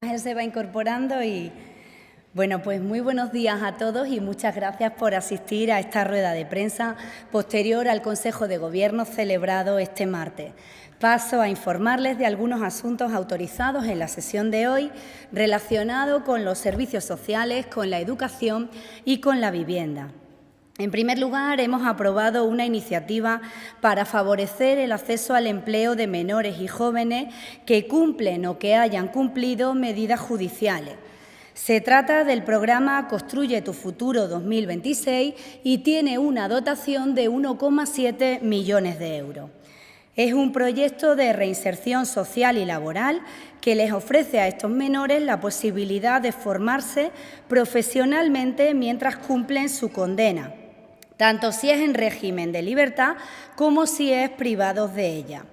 Él se va incorporando y, bueno, pues muy buenos días a todos y muchas gracias por asistir a esta rueda de prensa posterior al Consejo de Gobierno celebrado este martes. Paso a informarles de algunos asuntos autorizados en la sesión de hoy relacionados con los servicios sociales, con la educación y con la vivienda. En primer lugar, hemos aprobado una iniciativa para favorecer el acceso al empleo de menores y jóvenes que cumplen o que hayan cumplido medidas judiciales. Se trata del programa Construye tu Futuro 2026 y tiene una dotación de 1,7 millones de euros. Es un proyecto de reinserción social y laboral que les ofrece a estos menores la posibilidad de formarse profesionalmente mientras cumplen su condena, tanto si es en régimen de libertad como si es privados de ella.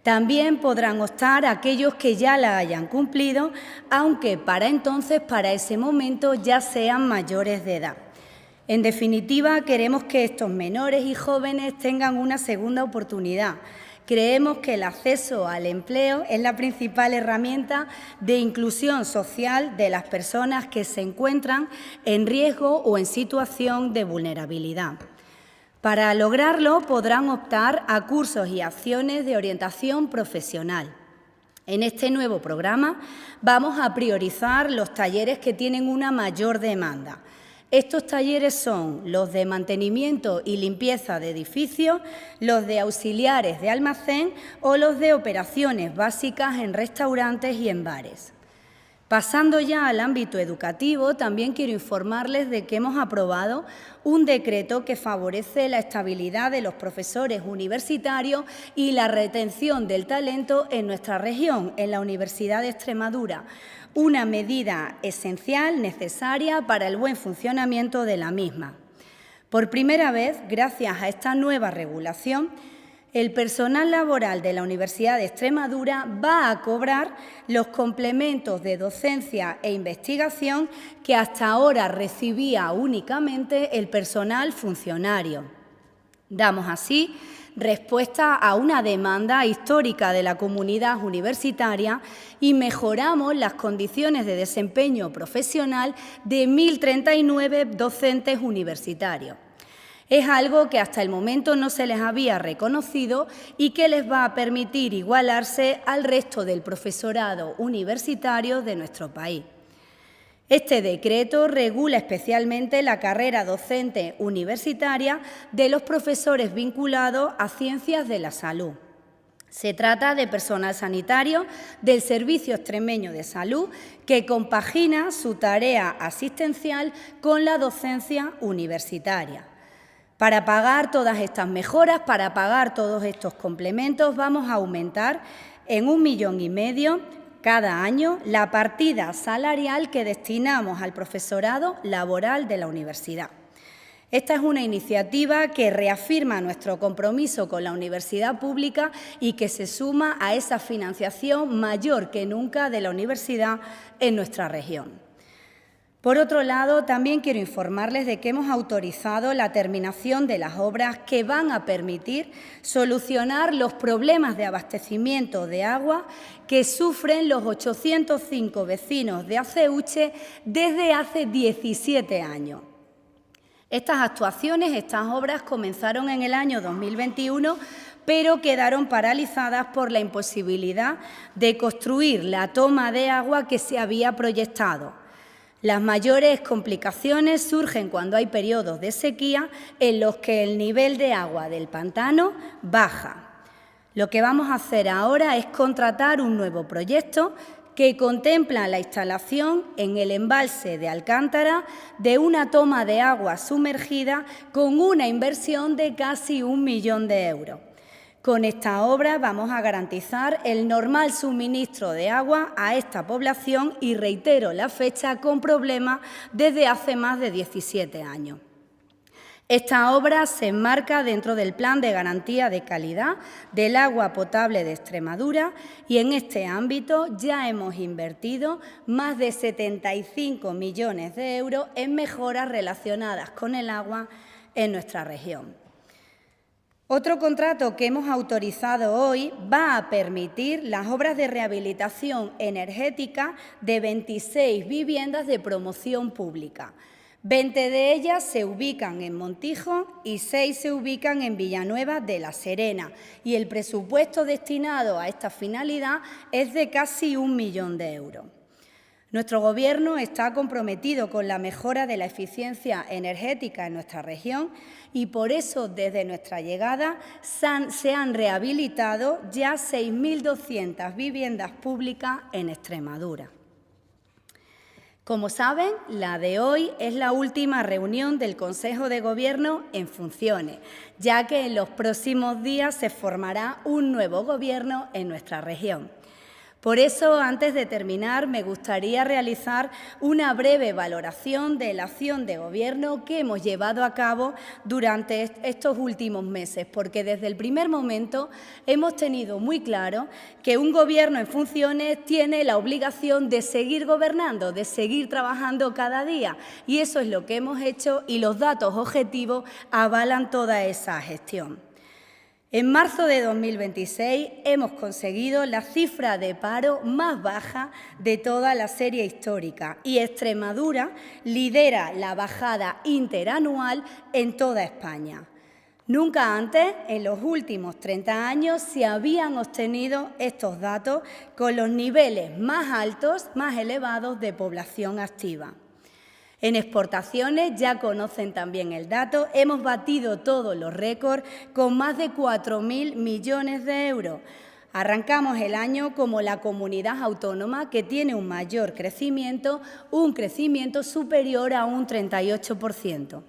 También podrán optar aquellos que ya la hayan cumplido, aunque para entonces, para ese momento, ya sean mayores de edad. En definitiva, queremos que estos menores y jóvenes tengan una segunda oportunidad. Creemos que el acceso al empleo es la principal herramienta de inclusión social de las personas que se encuentran en riesgo o en situación de vulnerabilidad. Para lograrlo podrán optar a cursos y acciones de orientación profesional. En este nuevo programa vamos a priorizar los talleres que tienen una mayor demanda. Estos talleres son los de mantenimiento y limpieza de edificios, los de auxiliares de almacén o los de operaciones básicas en restaurantes y en bares. Pasando ya al ámbito educativo, también quiero informarles de que hemos aprobado un decreto que favorece la estabilidad de los profesores universitarios y la retención del talento en nuestra región, en la Universidad de Extremadura, una medida esencial, necesaria para el buen funcionamiento de la misma. Por primera vez, gracias a esta nueva regulación, el personal laboral de la Universidad de Extremadura va a cobrar los complementos de docencia e investigación que hasta ahora recibía únicamente el personal funcionario. Damos así respuesta a una demanda histórica de la comunidad universitaria y mejoramos las condiciones de desempeño profesional de 1.039 docentes universitarios. Es algo que hasta el momento no se les había reconocido y que les va a permitir igualarse al resto del profesorado universitario de nuestro país. Este decreto regula especialmente la carrera docente universitaria de los profesores vinculados a ciencias de la salud. Se trata de personal sanitario del Servicio Extremeño de Salud que compagina su tarea asistencial con la docencia universitaria. Para pagar todas estas mejoras, para pagar todos estos complementos, vamos a aumentar en 1,5 millones cada año la partida salarial que destinamos al profesorado laboral de la universidad. Esta es una iniciativa que reafirma nuestro compromiso con la universidad pública y que se suma a esa financiación mayor que nunca de la universidad en nuestra región. Por otro lado, también quiero informarles de que hemos autorizado la terminación de las obras que van a permitir solucionar los problemas de abastecimiento de agua que sufren los 805 vecinos de Aceuche desde hace 17 años. Estas actuaciones, estas obras comenzaron en el año 2021, pero quedaron paralizadas por la imposibilidad de construir la toma de agua que se había proyectado. Las mayores complicaciones surgen cuando hay periodos de sequía en los que el nivel de agua del pantano baja. Lo que vamos a hacer ahora es contratar un nuevo proyecto que contempla la instalación en el embalse de Alcántara de una toma de agua sumergida con una inversión de casi 1 millón de euros. Con esta obra vamos a garantizar el normal suministro de agua a esta población y reitero la fecha con problemas desde hace más de 17 años. Esta obra se enmarca dentro del Plan de Garantía de Calidad del Agua Potable de Extremadura y en este ámbito ya hemos invertido más de 75 millones de euros en mejoras relacionadas con el agua en nuestra región. Otro contrato que hemos autorizado hoy va a permitir las obras de rehabilitación energética de 26 viviendas de promoción pública. 20 de ellas se ubican en Montijo y 6 se ubican en Villanueva de la Serena. Y el presupuesto destinado a esta finalidad es de casi 1 millón de euros. Nuestro Gobierno está comprometido con la mejora de la eficiencia energética en nuestra región y por eso desde nuestra llegada se han rehabilitado ya 6.200 viviendas públicas en Extremadura. Como saben, la de hoy es la última reunión del Consejo de Gobierno en funciones, ya que en los próximos días se formará un nuevo Gobierno en nuestra región. Por eso, antes de terminar, me gustaría realizar una breve valoración de la acción de Gobierno que hemos llevado a cabo durante estos últimos meses, porque desde el primer momento hemos tenido muy claro que un Gobierno en funciones tiene la obligación de seguir gobernando, de seguir trabajando cada día, y eso es lo que hemos hecho y los datos objetivos avalan toda esa gestión. En marzo de 2026 hemos conseguido la cifra de paro más baja de toda la serie histórica y Extremadura lidera la bajada interanual en toda España. Nunca antes, en los últimos 30 años, se habían obtenido estos datos con los niveles más altos, más elevados de población activa. En exportaciones, ya conocen también el dato, hemos batido todos los récords con más de 4.000 millones de euros. Arrancamos el año como la comunidad autónoma que tiene un mayor crecimiento, un crecimiento superior a un 38%.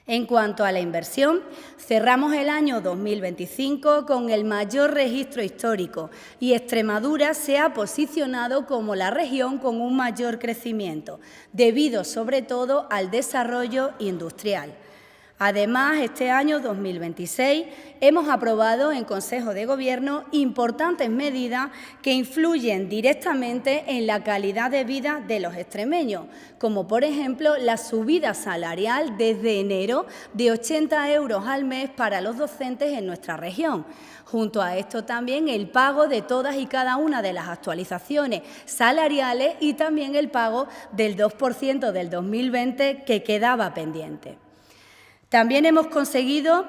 En cuanto a la inversión, cerramos el año 2025 con el mayor registro histórico y Extremadura se ha posicionado como la región con un mayor crecimiento, debido sobre todo al desarrollo industrial. Además, este año 2026 hemos aprobado en Consejo de Gobierno importantes medidas que influyen directamente en la calidad de vida de los extremeños, como por ejemplo la subida salarial desde enero de 80 euros al mes para los docentes en nuestra región. Junto a esto también el pago de todas y cada una de las actualizaciones salariales y también el pago del 2% del 2020 que quedaba pendiente. También hemos conseguido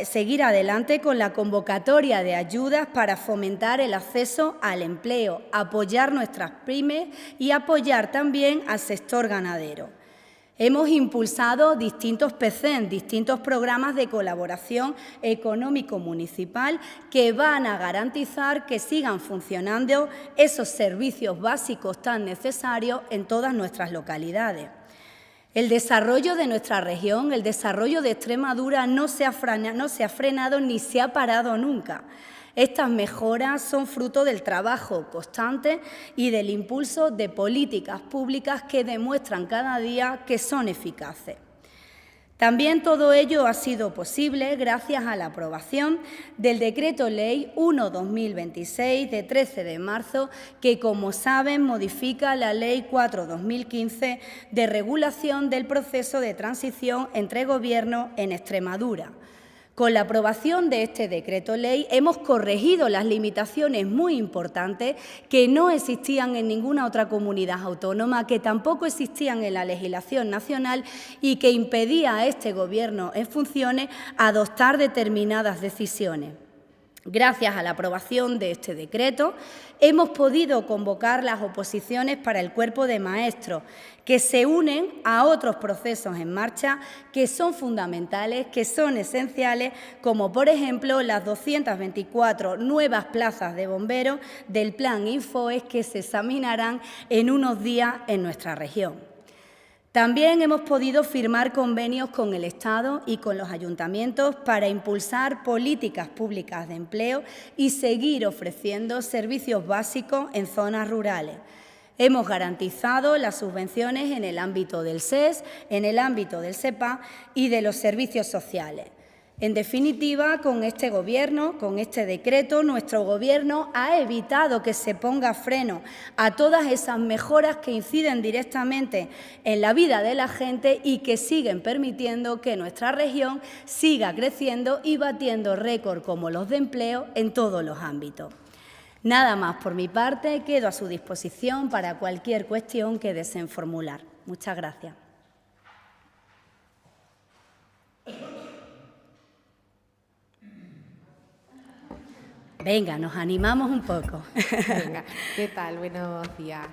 seguir adelante con la convocatoria de ayudas para fomentar el acceso al empleo, apoyar nuestras pymes y apoyar también al sector ganadero. Hemos impulsado distintos PCEN, distintos programas de colaboración económico-municipal que van a garantizar que sigan funcionando esos servicios básicos tan necesarios en todas nuestras localidades. El desarrollo de nuestra región, el desarrollo de Extremadura no se ha frenado ni se ha parado nunca. Estas mejoras son fruto del trabajo constante y del impulso de políticas públicas que demuestran cada día que son eficaces. También todo ello ha sido posible gracias a la aprobación del Decreto Ley 1/2026 de 13 de marzo, que, como saben, modifica la Ley 4/2015 de regulación del proceso de transición entre gobiernos en Extremadura. Con la aprobación de este decreto ley hemos corregido las limitaciones muy importantes que no existían en ninguna otra comunidad autónoma, que tampoco existían en la legislación nacional y que impedía a este Gobierno en funciones adoptar determinadas decisiones. Gracias a la aprobación de este decreto, hemos podido convocar las oposiciones para el cuerpo de maestros, que se unen a otros procesos en marcha que son fundamentales, que son esenciales, como por ejemplo las 224 nuevas plazas de bomberos del Plan Infoes que se examinarán en unos días en nuestra región. También hemos podido firmar convenios con el Estado y con los ayuntamientos para impulsar políticas públicas de empleo y seguir ofreciendo servicios básicos en zonas rurales. Hemos garantizado las subvenciones en el ámbito del SES, en el ámbito del SEPA y de los servicios sociales. En definitiva, con este Gobierno, con este decreto, nuestro Gobierno ha evitado que se ponga freno a todas esas mejoras que inciden directamente en la vida de la gente y que siguen permitiendo que nuestra región siga creciendo y batiendo récord como los de empleo en todos los ámbitos. Nada más por mi parte, quedo a su disposición para cualquier cuestión que deseen formular. Muchas gracias. Venga, nos animamos un poco. Venga, ¿qué tal? Buenos días,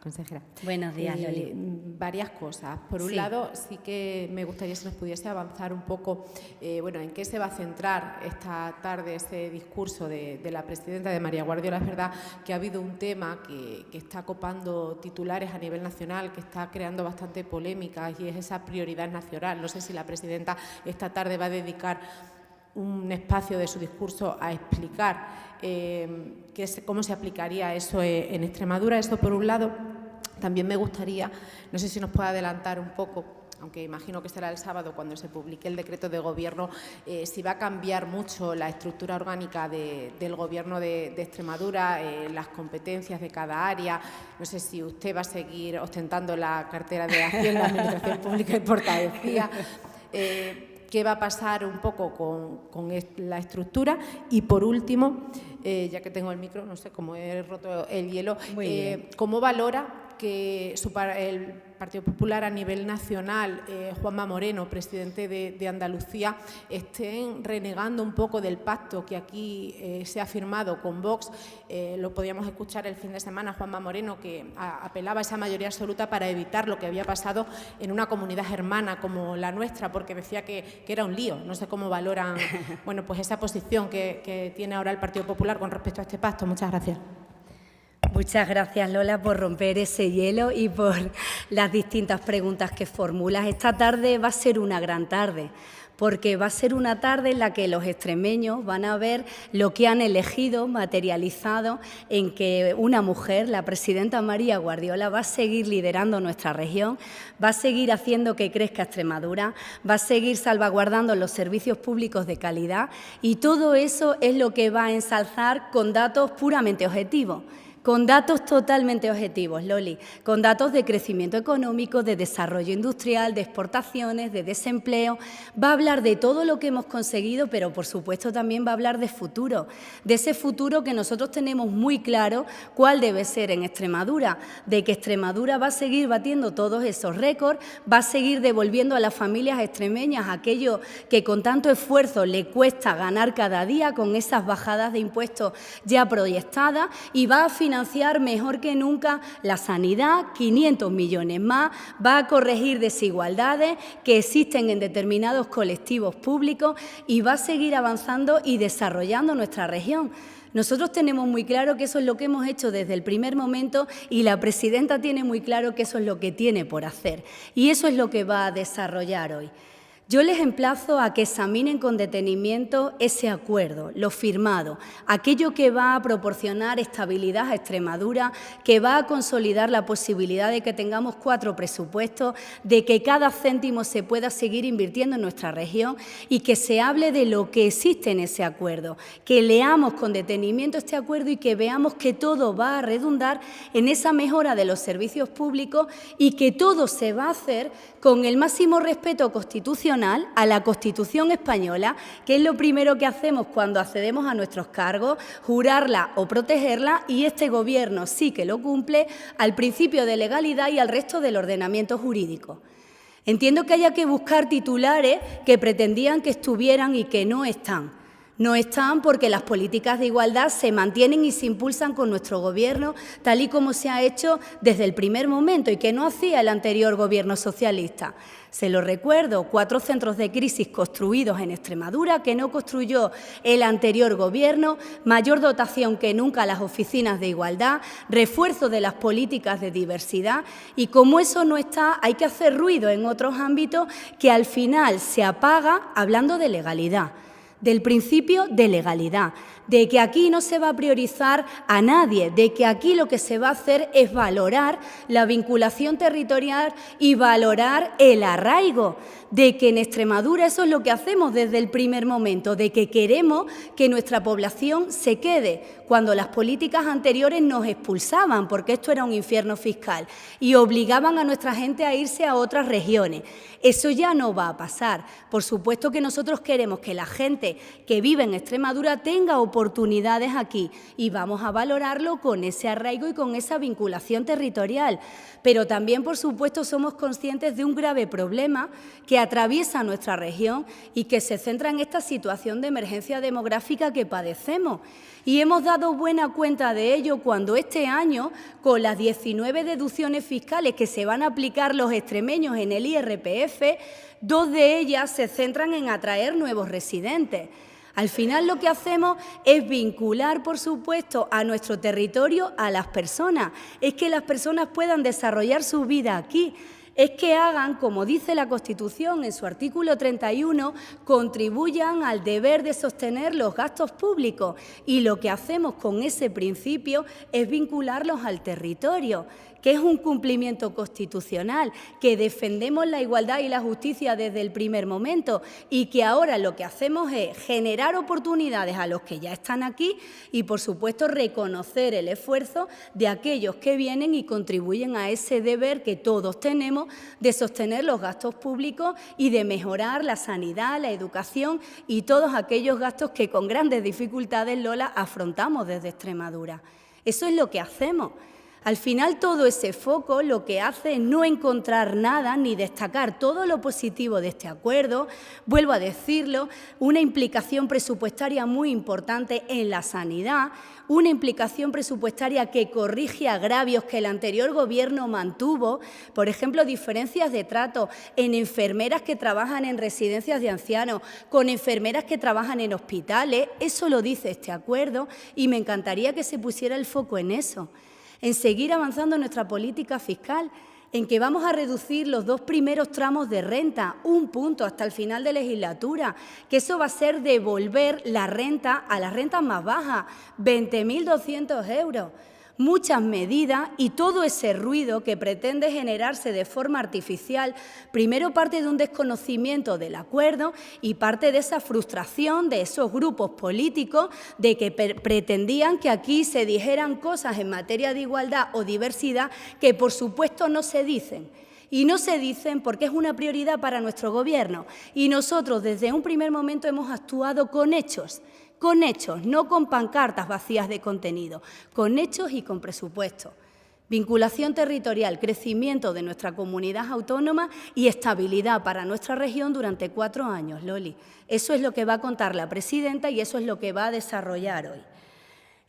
consejera. Buenos días, Loli. Varias cosas. Por un lado, sí que me gustaría si nos pudiese avanzar un poco, en qué se va a centrar esta tarde ese discurso de la presidenta, de María Guardiola. Es verdad que ha habido un tema que está copando titulares a nivel nacional, que está creando bastante polémica, y es esa prioridad nacional. No sé si la presidenta esta tarde va a dedicar un espacio de su discurso a explicar cómo se aplicaría eso en Extremadura. Eso por un lado. También me gustaría, no sé si nos puede adelantar un poco, aunque imagino que será el sábado cuando se publique el decreto de Gobierno, si va a cambiar mucho la estructura orgánica del Gobierno de Extremadura, las competencias de cada área. No sé si usted va a seguir ostentando la cartera de Hacienda, Administración Pública y Portavocía. ¿Qué va a pasar un poco con la estructura? Y, por último, ya que tengo el micro, no sé cómo he roto el hielo, ¿cómo valora que el Partido Popular a nivel nacional, Juanma Moreno, presidente de Andalucía, estén renegando un poco del pacto que aquí se ha firmado con Vox? Lo podíamos escuchar el fin de semana, Juanma Moreno, que apelaba a esa mayoría absoluta para evitar lo que había pasado en una comunidad hermana como la nuestra, porque decía que era un lío. No sé cómo valoran pues esa posición que tiene ahora el Partido Popular con respecto a este pacto. Muchas gracias. Muchas gracias, Lola, por romper ese hielo y por las distintas preguntas que formulas. Esta tarde va a ser una gran tarde, porque va a ser una tarde en la que los extremeños van a ver lo que han elegido materializado en que una mujer, la presidenta María Guardiola, va a seguir liderando nuestra región, va a seguir haciendo que crezca Extremadura, va a seguir salvaguardando los servicios públicos de calidad, y todo eso es lo que va a ensalzar con datos puramente objetivos. Con datos totalmente objetivos, Loli, con datos de crecimiento económico, de desarrollo industrial, de exportaciones, de desempleo. Va a hablar de todo lo que hemos conseguido, pero por supuesto también va a hablar de futuro, de ese futuro que nosotros tenemos muy claro cuál debe ser en Extremadura, de que Extremadura va a seguir batiendo todos esos récords, va a seguir devolviendo a las familias extremeñas aquello que con tanto esfuerzo le cuesta ganar cada día con esas bajadas de impuestos ya proyectadas, y va a financiar mejor que nunca la sanidad, 500 millones más, va a corregir desigualdades que existen en determinados colectivos públicos y va a seguir avanzando y desarrollando nuestra región. Nosotros tenemos muy claro que eso es lo que hemos hecho desde el primer momento, y la presidenta tiene muy claro que eso es lo que tiene por hacer, y eso es lo que va a desarrollar hoy. Yo les emplazo a que examinen con detenimiento ese acuerdo, lo firmado, aquello que va a proporcionar estabilidad a Extremadura, que va a consolidar la posibilidad de que tengamos 4 presupuestos, de que cada céntimo se pueda seguir invirtiendo en nuestra región y que se hable de lo que existe en ese acuerdo, que leamos con detenimiento este acuerdo y que veamos que todo va a redundar en esa mejora de los servicios públicos y que todo se va a hacer con el máximo respeto constitucional a la Constitución española, que es lo primero que hacemos cuando accedemos a nuestros cargos, jurarla o protegerla, y este Gobierno sí que lo cumple, al principio de legalidad y al resto del ordenamiento jurídico. Entiendo que haya que buscar titulares que pretendían que estuvieran y que no están. No están porque las políticas de igualdad se mantienen y se impulsan con nuestro Gobierno, tal y como se ha hecho desde el primer momento y que no hacía el anterior Gobierno socialista. Se lo recuerdo, 4 centros de crisis construidos en Extremadura que no construyó el anterior Gobierno, mayor dotación que nunca a las oficinas de igualdad, refuerzo de las políticas de diversidad, y como eso no está, hay que hacer ruido en otros ámbitos que al final se apaga hablando de legalidad, del principio de legalidad, de que aquí no se va a priorizar a nadie, de que aquí lo que se va a hacer es valorar la vinculación territorial y valorar el arraigo, de que en Extremadura eso es lo que hacemos desde el primer momento, de que queremos que nuestra población se quede, cuando las políticas anteriores nos expulsaban, porque esto era un infierno fiscal, y obligaban a nuestra gente a irse a otras regiones. Eso ya no va a pasar. Por supuesto que nosotros queremos que la gente que vive en Extremadura tenga oportunidades aquí, y vamos a valorarlo con ese arraigo y con esa vinculación territorial. Pero también, por supuesto, somos conscientes de un grave problema que atraviesa nuestra región y que se centra en esta situación de emergencia demográfica que padecemos. Y hemos dado buena cuenta de ello cuando este año, con las 19 deducciones fiscales que se van a aplicar los extremeños en el IRPF, 2 de ellas se centran en atraer nuevos residentes. Al final lo que hacemos es vincular, por supuesto, a nuestro territorio a las personas. Es que las personas puedan desarrollar su vida aquí. Es que hagan, como dice la Constitución en su artículo 31, contribuyan al deber de sostener los gastos públicos. Y lo que hacemos con ese principio es vincularlos al territorio, que es un cumplimiento constitucional, que defendemos la igualdad y la justicia desde el primer momento y que ahora lo que hacemos es generar oportunidades a los que ya están aquí y, por supuesto, reconocer el esfuerzo de aquellos que vienen y contribuyen a ese deber que todos tenemos de sostener los gastos públicos y de mejorar la sanidad, la educación y todos aquellos gastos que con grandes dificultades, Lola, afrontamos desde Extremadura. Eso es lo que hacemos. Al final, todo ese foco lo que hace es no encontrar nada ni destacar todo lo positivo de este acuerdo. Vuelvo a decirlo, una implicación presupuestaria muy importante en la sanidad, una implicación presupuestaria que corrige agravios que el anterior Gobierno mantuvo, por ejemplo, diferencias de trato en enfermeras que trabajan en residencias de ancianos, con enfermeras que trabajan en hospitales. Eso lo dice este acuerdo y me encantaría que se pusiera el foco en eso. en seguir avanzando en nuestra política fiscal, en que vamos a reducir los 2 primeros tramos de renta, 1 punto hasta el final de legislatura, que eso va a ser devolver la renta a las rentas más bajas, 20.200 euros. Muchas medidas y todo ese ruido que pretende generarse de forma artificial, primero parte de un desconocimiento del acuerdo y parte de esa frustración de esos grupos políticos de que pretendían que aquí se dijeran cosas en materia de igualdad o diversidad que por supuesto no se dicen. Y no se dicen porque es una prioridad para nuestro Gobierno. Y nosotros desde un primer momento hemos actuado con hechos, no con pancartas vacías de contenido, con hechos y con presupuesto. Vinculación territorial, crecimiento de nuestra comunidad autónoma y estabilidad para nuestra región durante 4 años, Loli. Eso es lo que va a contar la presidenta y eso es lo que va a desarrollar hoy.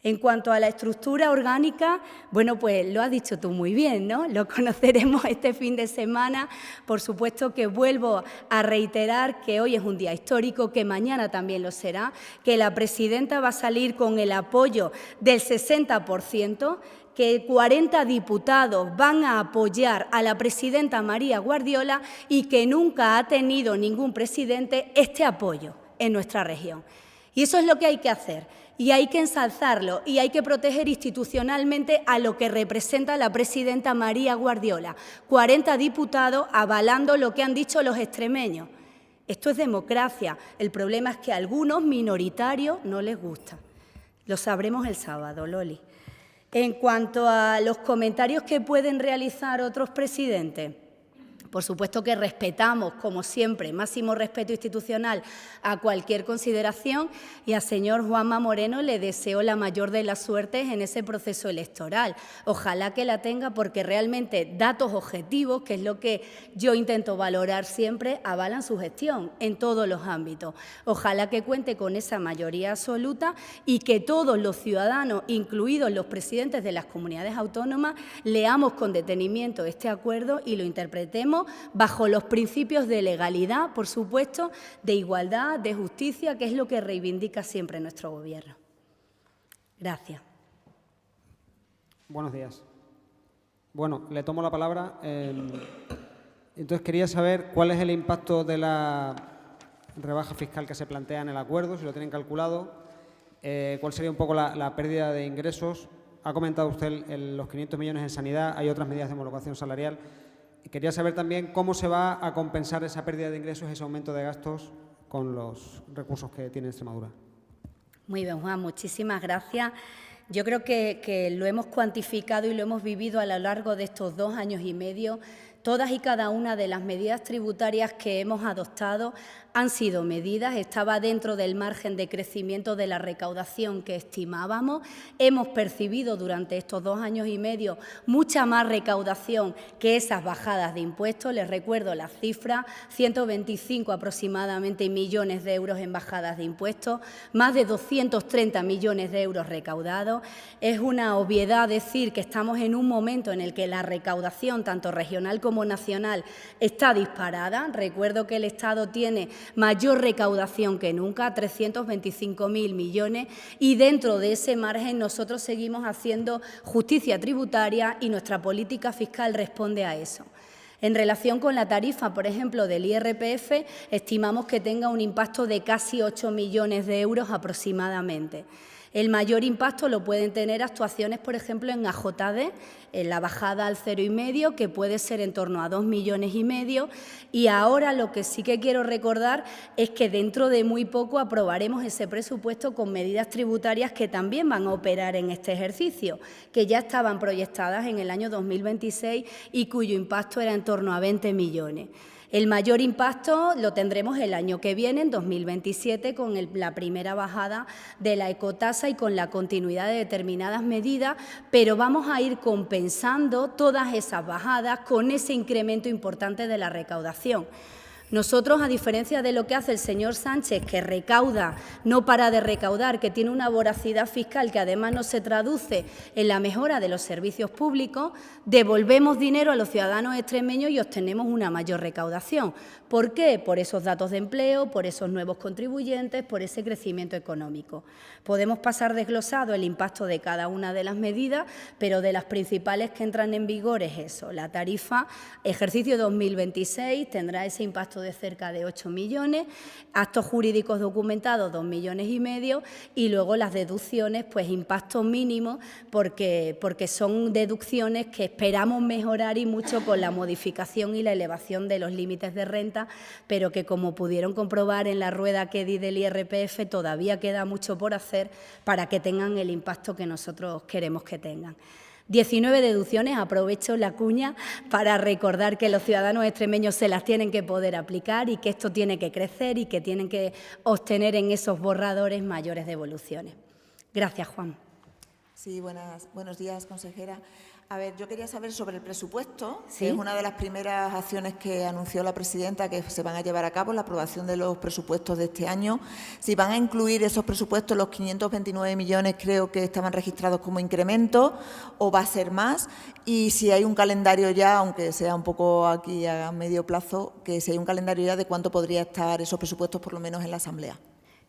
En cuanto a la estructura orgánica, bueno, pues lo has dicho tú muy bien, ¿no? Lo conoceremos este fin de semana. Por supuesto que vuelvo a reiterar que hoy es un día histórico, que mañana también lo será, que la presidenta va a salir con el apoyo del 60%, que 40 diputados van a apoyar a la presidenta María Guardiola y que nunca ha tenido ningún presidente este apoyo en nuestra región. Y eso es lo que hay que hacer. Y hay que ensalzarlo y hay que proteger institucionalmente a lo que representa la presidenta María Guardiola. 40 diputados avalando lo que han dicho los extremeños. Esto es democracia. El problema es que a algunos minoritarios no les gusta. Lo sabremos el sábado, Loli. En cuanto a los comentarios que pueden realizar otros presidentes, por supuesto que respetamos, como siempre, máximo respeto institucional a cualquier consideración y al señor Juanma Moreno le deseo la mayor de las suertes en ese proceso electoral. Ojalá que la tenga porque realmente datos objetivos, que es lo que yo intento valorar siempre, avalan su gestión en todos los ámbitos. Ojalá que cuente con esa mayoría absoluta y que todos los ciudadanos, incluidos los presidentes de las comunidades autónomas, leamos con detenimiento este acuerdo y lo interpretemos bajo los principios de legalidad, por supuesto, de igualdad, de justicia, que es lo que reivindica siempre nuestro Gobierno. Gracias. Buenos días. Bueno, le tomo la palabra. Entonces, quería saber cuál es el impacto de la rebaja fiscal que se plantea en el acuerdo, si lo tienen calculado, cuál sería un poco la pérdida de ingresos. Ha comentado usted los 500 millones en sanidad, hay otras medidas de homologación salarial. Quería saber también cómo se va a compensar esa pérdida de ingresos, ese aumento de gastos con los recursos que tiene Extremadura. Muy bien, Juan, muchísimas gracias. Yo creo que lo hemos cuantificado y lo hemos vivido a lo largo de estos 2 años y medio. Todas y cada una de las medidas tributarias que hemos adoptado han sido medidas, estaba dentro del margen de crecimiento de la recaudación que estimábamos. Hemos percibido durante estos 2 años y medio mucha más recaudación que esas bajadas de impuestos. Les recuerdo las cifras, 125 aproximadamente millones de euros en bajadas de impuestos, más de 230 millones de euros recaudados. Es una obviedad decir que estamos en un momento en el que la recaudación, tanto regional como nacional, está disparada. Recuerdo que el Estado tiene mayor recaudación que nunca, 325.000 millones, y dentro de ese margen nosotros seguimos haciendo justicia tributaria y nuestra política fiscal responde a eso. En relación con la tarifa, por ejemplo, del IRPF, estimamos que tenga un impacto de casi 8 millones de euros aproximadamente. El mayor impacto lo pueden tener actuaciones, por ejemplo, en AJD, en la bajada al 0,5, que puede ser en torno a 2,5 millones. Y ahora lo que sí que quiero recordar es que dentro de muy poco aprobaremos ese presupuesto con medidas tributarias que también van a operar en este ejercicio, que ya estaban proyectadas en el año 2026 y cuyo impacto era en torno a 20 millones. El mayor impacto lo tendremos el año que viene, en 2027, con la primera bajada de la ecotasa y con la continuidad de determinadas medidas, pero vamos a ir compensando todas esas bajadas con ese incremento importante de la recaudación. Nosotros, a diferencia de lo que hace el señor Sánchez, que recauda, no para de recaudar, que tiene una voracidad fiscal que además no se traduce en la mejora de los servicios públicos, devolvemos dinero a los ciudadanos extremeños y obtenemos una mayor recaudación. ¿Por qué? Por esos datos de empleo, por esos nuevos contribuyentes, por ese crecimiento económico. Podemos pasar desglosado el impacto de cada una de las medidas, pero de las principales que entran en vigor es eso. La tarifa ejercicio 2026 tendrá ese impacto de cerca de 8 millones, actos jurídicos documentados 2,5 millones y luego las deducciones, pues impacto mínimo porque son deducciones que esperamos mejorar y mucho con la modificación y la elevación de los límites de renta, pero que, como pudieron comprobar en la rueda que di del IRPF, todavía queda mucho por hacer para que tengan el impacto que nosotros queremos que tengan. 19 deducciones, aprovecho la cuña para recordar que los ciudadanos extremeños se las tienen que poder aplicar y que esto tiene que crecer y que tienen que obtener en esos borradores mayores devoluciones. Gracias, Juan. Sí, buenos días, consejera. A ver, yo quería saber sobre el presupuesto, ¿Sí? que es una de las primeras acciones que anunció la presidenta que se van a llevar a cabo, la aprobación de los presupuestos de este año. Si van a incluir esos presupuestos, los 529 millones creo que estaban registrados como incremento, o va a ser más, y si hay un calendario ya, aunque sea un poco aquí a medio plazo, que si hay un calendario ya de cuánto podría estar esos presupuestos, por lo menos en la Asamblea.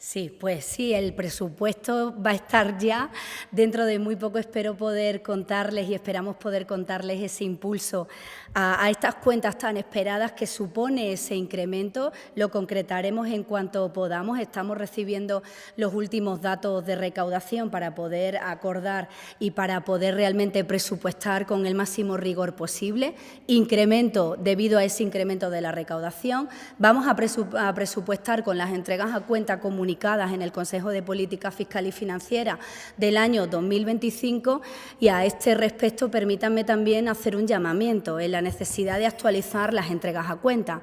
Sí, pues sí, el presupuesto va a estar ya. Dentro de muy poco espero poder contarles y esperamos poder contarles ese impulso a estas cuentas tan esperadas que supone ese incremento. Lo concretaremos en cuanto podamos. Estamos recibiendo los últimos datos de recaudación para poder acordar y para poder realmente presupuestar con el máximo rigor posible. Incremento debido a ese incremento de la recaudación. Vamos a presupuestar con las entregas a cuenta comunicadas en el Consejo de Política Fiscal y Financiera del año 2025 y a este respecto permítanme también hacer un llamamiento en la necesidad de actualizar las entregas a cuenta.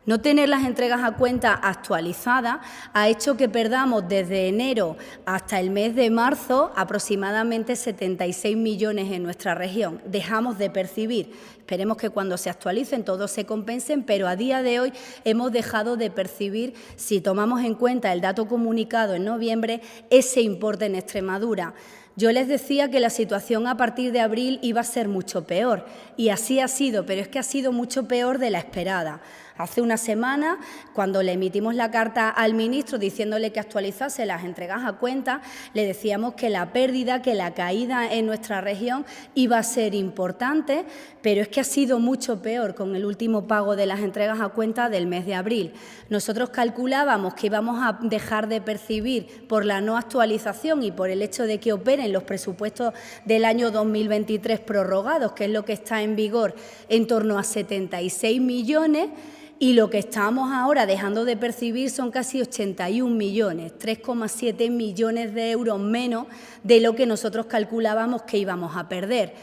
No tener las entregas a cuenta actualizadas ha hecho que perdamos desde enero hasta el mes de marzo aproximadamente 76 millones en nuestra región. Dejamos de percibir. Esperemos que cuando se actualicen todos se compensen, pero a día de hoy hemos dejado de percibir, si tomamos en cuenta el dato comunicado en noviembre, ese importe en Extremadura. Yo les decía que la situación a partir de abril iba a ser mucho peor y así ha sido, pero es que ha sido mucho peor de la esperada. Hace una semana, cuando le emitimos la carta al ministro diciéndole que actualizase las entregas a cuenta, le decíamos que la pérdida, que la caída en nuestra región iba a ser importante, pero es que ha sido mucho peor con el último pago de las entregas a cuenta del mes de abril. Nosotros calculábamos que íbamos a dejar de percibir por la no actualización y por el hecho de que operen los presupuestos del año 2023 prorrogados, que es lo que está en vigor, en torno a 76 millones, y lo que estamos ahora dejando de percibir son casi 81 millones, 3,7 millones de euros menos de lo que nosotros calculábamos que íbamos a perder.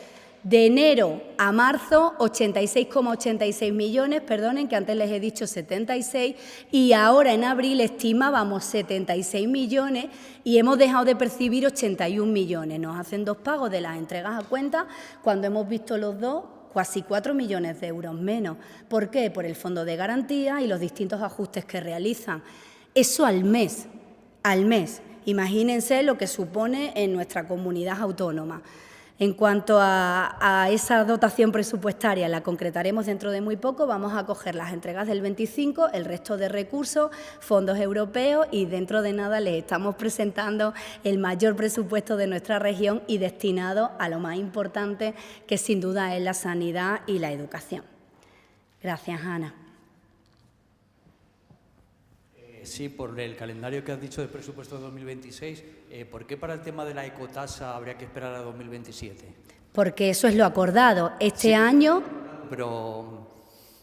De enero a marzo, 86,86 millones, perdonen que antes les he dicho 76, y ahora en abril estimábamos 76 millones y hemos dejado de percibir 81 millones. Nos hacen dos pagos de las entregas a cuenta cuando hemos visto los dos, casi 4 millones de euros menos. ¿Por qué? Por el fondo de garantía y los distintos ajustes que realizan. Eso al mes, al mes. Imagínense lo que supone en nuestra comunidad autónoma. En cuanto a esa dotación presupuestaria, la concretaremos dentro de muy poco. Vamos a coger las entregas del 25, el resto de recursos, fondos europeos y dentro de nada les estamos presentando el mayor presupuesto de nuestra región y destinado a lo más importante, que sin duda es la sanidad y la educación. Gracias, Ana. Sí, por el calendario que has dicho del presupuesto de 2026, ¿por qué para el tema de la ecotasa habría que esperar a 2027? Porque eso es lo acordado. Este año... Pero,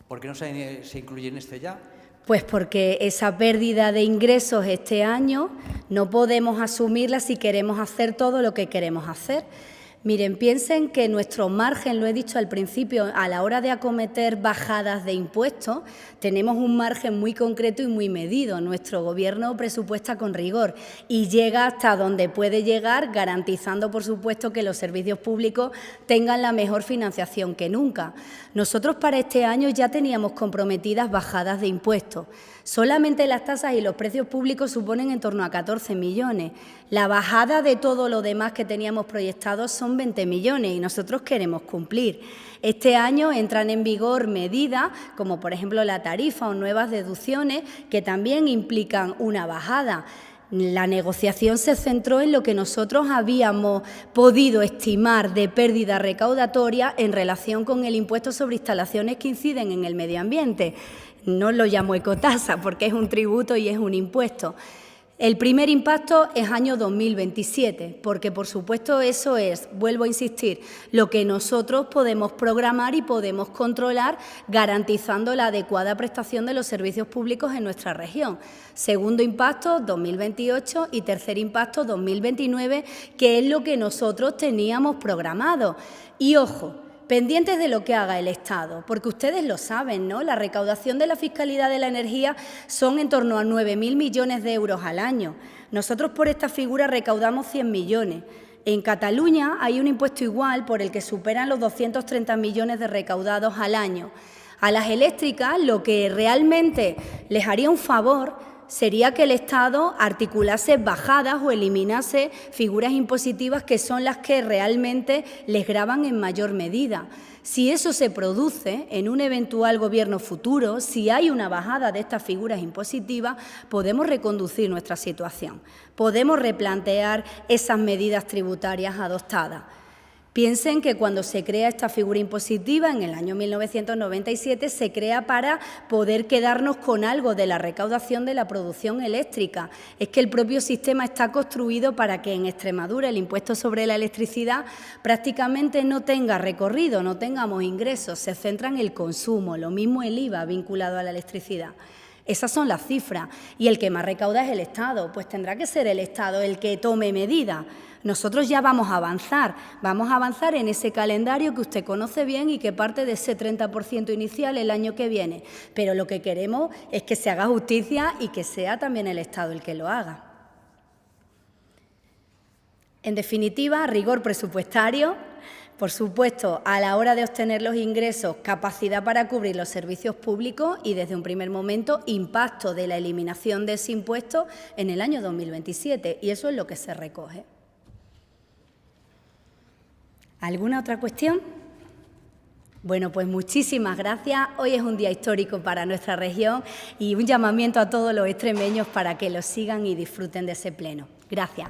¿por qué no se incluye en este ya? Pues porque esa pérdida de ingresos este año no podemos asumirla si queremos hacer todo lo que queremos hacer. Miren, piensen que nuestro margen, lo he dicho al principio, a la hora de acometer bajadas de impuestos, tenemos un margen muy concreto y muy medido. Nuestro Gobierno presupuesta con rigor y llega hasta donde puede llegar, garantizando, por supuesto, que los servicios públicos tengan la mejor financiación que nunca. Nosotros para este año ya teníamos comprometidas bajadas de impuestos. Solamente las tasas y los precios públicos suponen en torno a 14 millones. La bajada de todo lo demás que teníamos proyectado son 20 millones y nosotros queremos cumplir. Este año entran en vigor medidas como, por ejemplo, la tarifa o nuevas deducciones que también implican una bajada. La negociación se centró en lo que nosotros habíamos podido estimar de pérdida recaudatoria en relación con el impuesto sobre instalaciones que inciden en el medio ambiente. No lo llamo ecotasa porque es un tributo y es un impuesto. El primer impacto es año 2027, porque por supuesto eso es, vuelvo a insistir, lo que nosotros podemos programar y podemos controlar garantizando la adecuada prestación de los servicios públicos en nuestra región. Segundo impacto, 2028 y tercer impacto, 2029, que es lo que nosotros teníamos programado. Y ojo, pendientes de lo que haga el Estado, porque ustedes lo saben, ¿no? La recaudación de la Fiscalidad de la Energía son en torno a 9.000 millones de euros al año. Nosotros por esta figura recaudamos 100 millones. En Cataluña hay un impuesto igual por el que superan los 230 millones de recaudados al año. A las eléctricas lo que realmente les haría un favor sería que el Estado articulase bajadas o eliminase figuras impositivas que son las que realmente les gravan en mayor medida. Si eso se produce en un eventual gobierno futuro, si hay una bajada de estas figuras impositivas, podemos reconducir nuestra situación, podemos replantear esas medidas tributarias adoptadas. Piensen que cuando se crea esta figura impositiva, en el año 1997, se crea para poder quedarnos con algo de la recaudación de la producción eléctrica. Es que el propio sistema está construido para que en Extremadura el impuesto sobre la electricidad prácticamente no tenga recorrido, no tengamos ingresos, se centra en el consumo, lo mismo el IVA vinculado a la electricidad. Esas son las cifras y el que más recauda es el Estado, pues tendrá que ser el Estado el que tome medidas. Nosotros ya vamos a avanzar en ese calendario que usted conoce bien y que parte de ese 30% inicial el año que viene, pero lo que queremos es que se haga justicia y que sea también el Estado el que lo haga. En definitiva, rigor presupuestario. Por supuesto, a la hora de obtener los ingresos, capacidad para cubrir los servicios públicos y, desde un primer momento, impacto de la eliminación de ese impuesto en el año 2027. Y eso es lo que se recoge. ¿Alguna otra cuestión? Bueno, pues muchísimas gracias. Hoy es un día histórico para nuestra región y un llamamiento a todos los extremeños para que lo sigan y disfruten de ese pleno. Gracias.